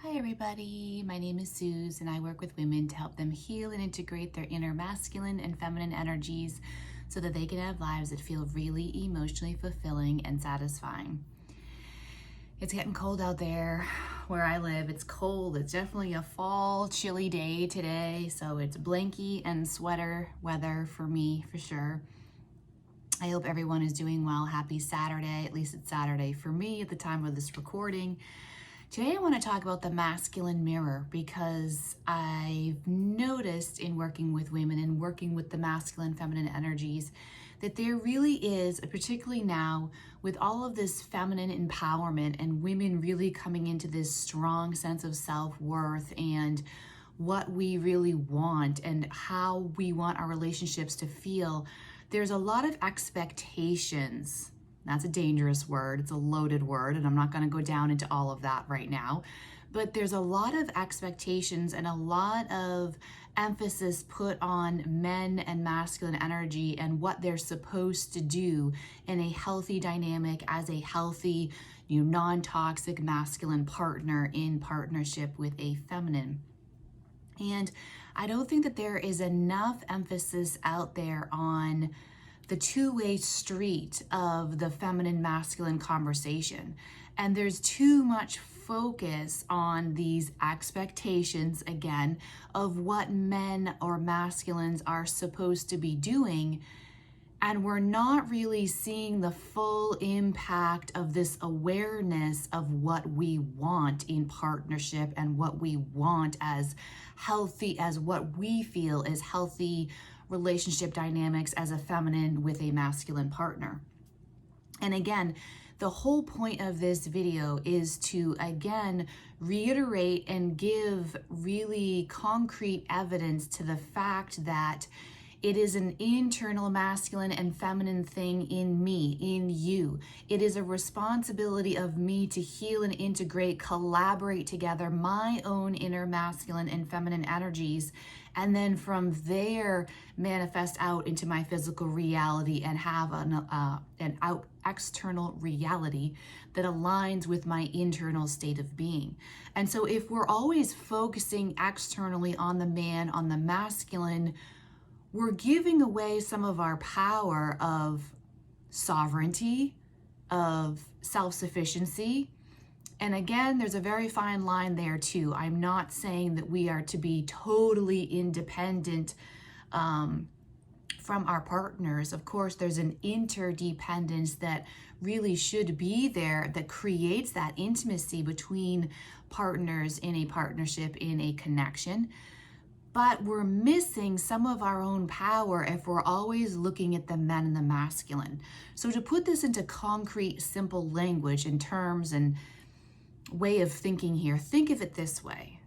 Hi everybody, my name is Suze and I work with women to help them heal and integrate their inner masculine and feminine energies so that they can have lives that feel really emotionally fulfilling and satisfying. It's getting cold out there where I live. It's cold. It's definitely a fall chilly day today, so it's blankie and sweater weather for me for sure. I hope everyone is doing well. Happy Saturday, at least it's Saturday for me at the time of this recording. Today I want to talk about the masculine mirror because I've noticed in working with women and working with the masculine feminine energies that there really is, particularly now with all of this feminine empowerment and women really coming into this strong sense of self-worth and what we really want and how we want our relationships to feel. There's a lot of expectations. That's a dangerous word. It's a loaded word, and I'm not going to go down into all of that right now. But there's a lot of expectations and a lot of emphasis put on men and masculine energy and what they're supposed to do in a healthy dynamic as a healthy, non-toxic masculine partner in partnership with a feminine. And I don't think that there is enough emphasis out there on the two-way street of the feminine masculine conversation. And there's too much focus on these expectations, again, of what men or masculines are supposed to be doing. And we're not really seeing the full impact of this awareness of what we want in partnership and what we want as healthy, as what we feel is healthy relationship dynamics as a feminine with a masculine partner. And again, the whole point of this video is to, again, reiterate and give really concrete evidence to the fact that it is an internal masculine and feminine thing in me, in you. It is a responsibility of me to heal and integrate, collaborate together my own inner masculine and feminine energies, and then from there manifest out into my physical reality and have an external reality that aligns with my internal state of being. And so if we're always focusing externally on the man, on the masculine, we're giving away some of our power of sovereignty, of self-sufficiency. And again, there's a very fine line there too. I'm not saying that we are to be totally independent from our partners. Of course, there's an interdependence that really should be there that creates that intimacy between partners in a partnership, in a connection. But we're missing some of our own power if we're always looking at the men and the masculine. So to put this into concrete, simple language and terms and way of thinking here, think of it this way.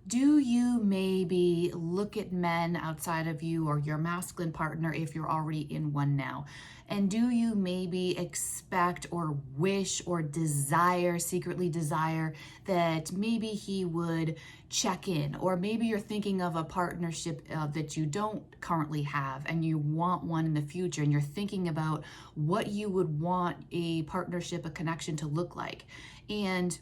Do you maybe look at men outside of you or your masculine partner if you're already in one now? And do you maybe expect or wish or desire, secretly desire, that maybe he would check in? Or maybe you're thinking of a partnership that you don't currently have and you want one in the future, and you're thinking about what you would want a partnership, a connection to look like. And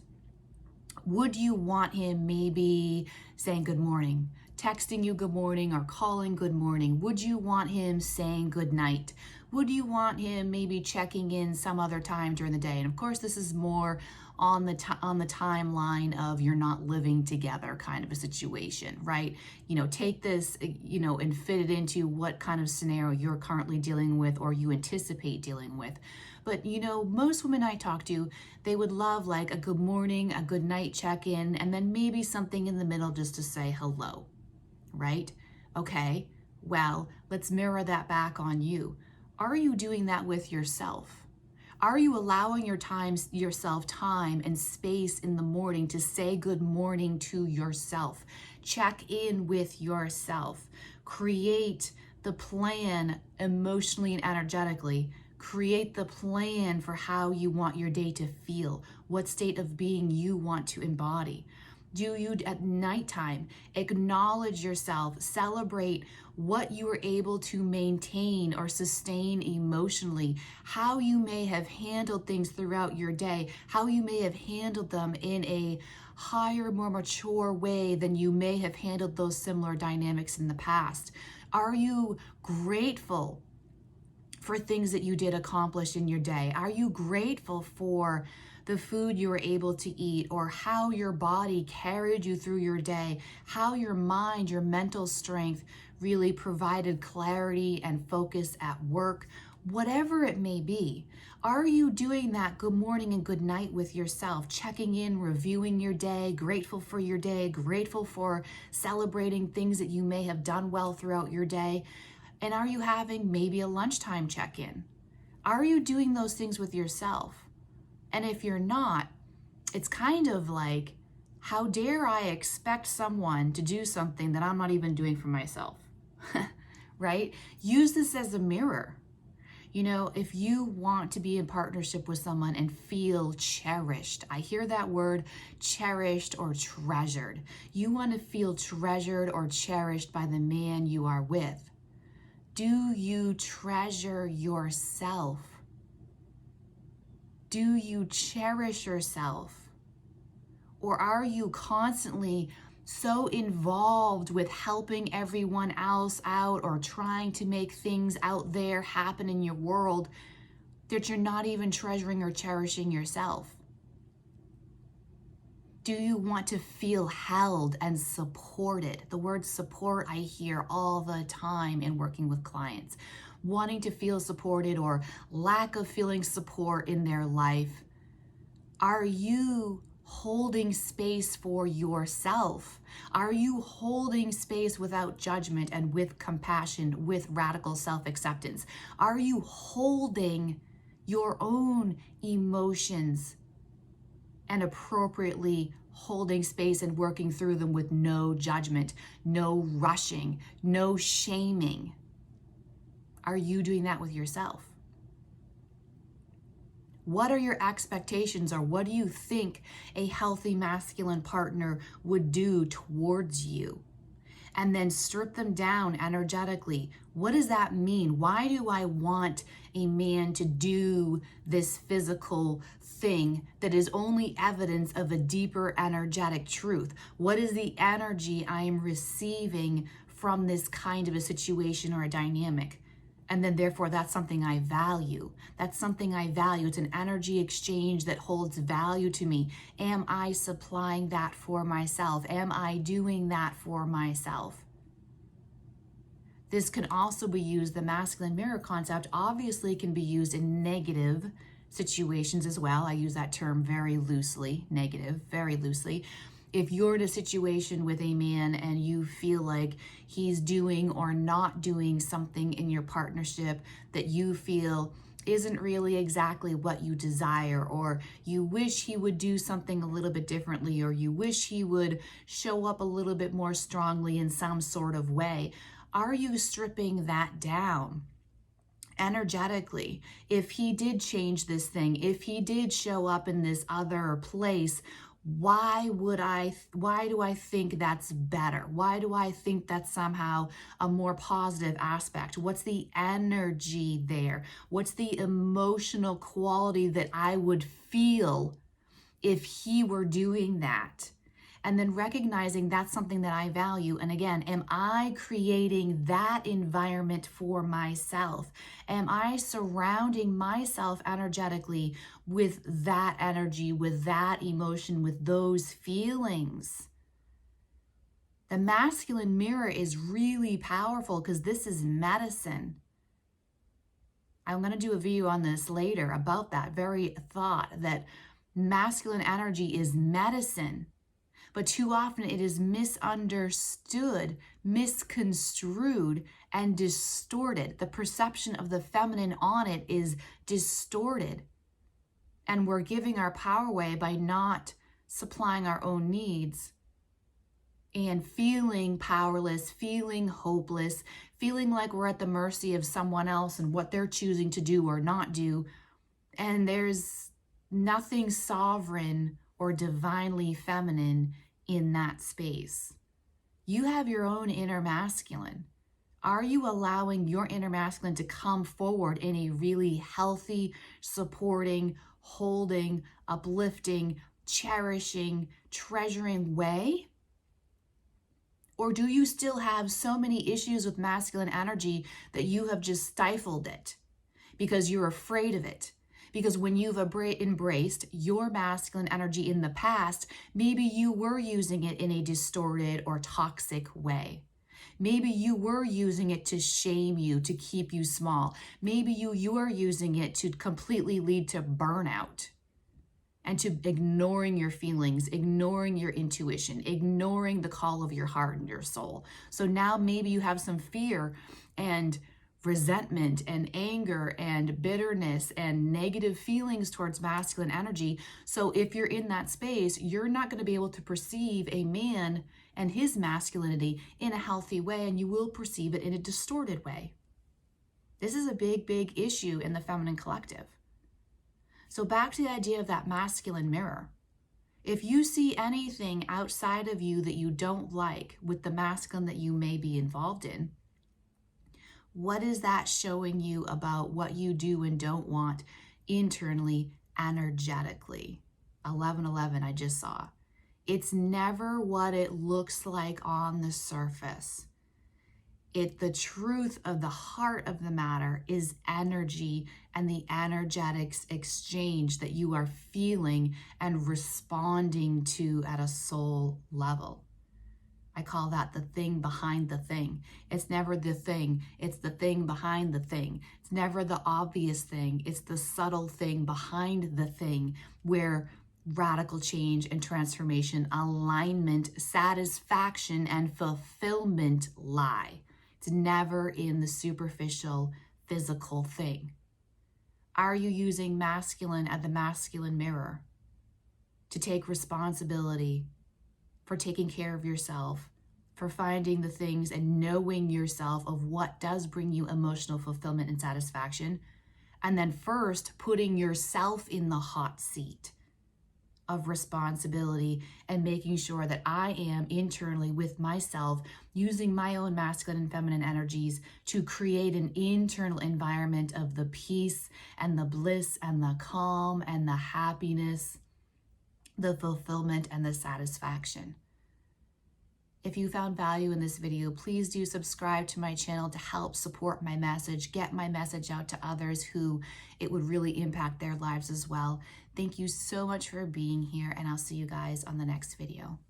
would you want him maybe saying good morning, texting you good morning, or calling good morning? Would you want him saying good night? Would you want him maybe checking in some other time during the day? And of course, this is more on the timeline of you're not living together kind of a situation, right? Take this, and fit it into what kind of scenario you're currently dealing with or you anticipate dealing with. But most women I talk to, they would love like a good morning, a good night check-in, and then maybe something in the middle just to say hello, right? Okay, well, let's mirror that back on you. Are you doing that with yourself? Are you allowing yourself time and space in the morning to say good morning to yourself? Check in with yourself. Create the plan emotionally and energetically. Create the plan for how you want your day to feel, what state of being you want to embody. Do you, at nighttime, acknowledge yourself, celebrate what you were able to maintain or sustain emotionally, how you may have handled things throughout your day, how you may have handled them in a higher, more mature way than you may have handled those similar dynamics in the past? Are you grateful for things that you did accomplish in your day? Are you grateful for the food you were able to eat, or how your body carried you through your day, how your mind, your mental strength really provided clarity and focus at work, whatever it may be? Are you doing that good morning and good night with yourself, checking in, reviewing your day, grateful for your day, grateful for celebrating things that you may have done well throughout your day? And are you having maybe a lunchtime check-in? Are you doing those things with yourself? And if you're not, it's kind of like, how dare I expect someone to do something that I'm not even doing for myself, right? Use this as a mirror. You know, if you want to be in partnership with someone and feel cherished, I hear that word, cherished or treasured. You want to feel treasured or cherished by the man you are with. Do you treasure yourself? Do you cherish yourself? Or are you constantly so involved with helping everyone else out or trying to make things out there happen in your world that you're not even treasuring or cherishing yourself? Do you want to feel held and supported? The word support I hear all the time in working with clients. Wanting to feel supported or lack of feeling support in their life. Are you holding space for yourself? Are you holding space without judgment and with compassion, with radical self-acceptance? Are you holding your own emotions and appropriately holding space and working through them with no judgment, no rushing, no shaming? Are you doing that with yourself? What are your expectations, or what do you think a healthy masculine partner would do towards you? And then strip them down energetically. What does that mean? Why do I want a man to do this physical thing that is only evidence of a deeper energetic truth? What is the energy I am receiving from this kind of a situation or a dynamic? And then therefore that's something I value. That's something I value. It's an energy exchange that holds value to me. Am I supplying that for myself? Am I doing that for myself? This can also be used, the masculine mirror concept obviously can be used in negative situations as well. I use that term very loosely, negative, very loosely. If you're in a situation with a man and you feel like he's doing or not doing something in your partnership that you feel isn't really exactly what you desire, or you wish he would do something a little bit differently, or you wish he would show up a little bit more strongly in some sort of way, are you stripping that down? Energetically, if he did change this thing, if he did show up in this other place, why do I think that's better? Why do I think that's somehow a more positive aspect? What's the energy there? What's the emotional quality that I would feel if he were doing that? And then recognizing that's something that I value. And again, am I creating that environment for myself? Am I surrounding myself energetically with that energy, with that emotion, with those feelings? The masculine mirror is really powerful because this is medicine. I'm going to do a video on this later about that very thought, that masculine energy is medicine. But too often it is misunderstood, misconstrued, and distorted. The perception of the feminine on it is distorted. And we're giving our power away by not supplying our own needs and feeling powerless, feeling hopeless, feeling like we're at the mercy of someone else and what they're choosing to do or not do. And there's nothing sovereign or divinely feminine in that space. You have your own inner masculine. Are you allowing your inner masculine to come forward in a really healthy, supporting, holding, uplifting, cherishing, treasuring way? Or do you still have so many issues with masculine energy that you have just stifled it because you're afraid of it? Because when you've embraced your masculine energy in the past, maybe you were using it in a distorted or toxic way. Maybe you were using it to shame you, to keep you small. Maybe you were using it to completely lead to burnout and to ignoring your feelings, ignoring your intuition, ignoring the call of your heart and your soul. So now maybe you have some fear and resentment and anger and bitterness and negative feelings towards masculine energy. So if you're in that space, you're not going to be able to perceive a man and his masculinity in a healthy way, and you will perceive it in a distorted way. This is a big, big issue in the feminine collective. So back to the idea of that masculine mirror. If you see anything outside of you that you don't like with the masculine that you may be involved in, what is that showing you about what you do and don't want internally, energetically? 1111 I just saw. It's never what it looks like on the surface. The truth of the heart of the matter is energy and the energetics exchange that you are feeling and responding to at a soul level. I call that the thing behind the thing. It's never the thing. It's the thing behind the thing. It's never the obvious thing. It's the subtle thing behind the thing where radical change and transformation, alignment, satisfaction, and fulfillment lie. It's never in the superficial physical thing. Are you using masculine at the masculine mirror to take responsibility for taking care of yourself, for finding the things and knowing yourself of what does bring you emotional fulfillment and satisfaction, and then first putting yourself in the hot seat of responsibility and making sure that I am internally with myself using my own masculine and feminine energies to create an internal environment of the peace and the bliss and the calm and the happiness, the fulfillment and the satisfaction. If you found value in this video, please do subscribe to my channel to help support my message, get my message out to others who it would really impact their lives as well. Thank you so much for being here, and I'll see you guys on the next video.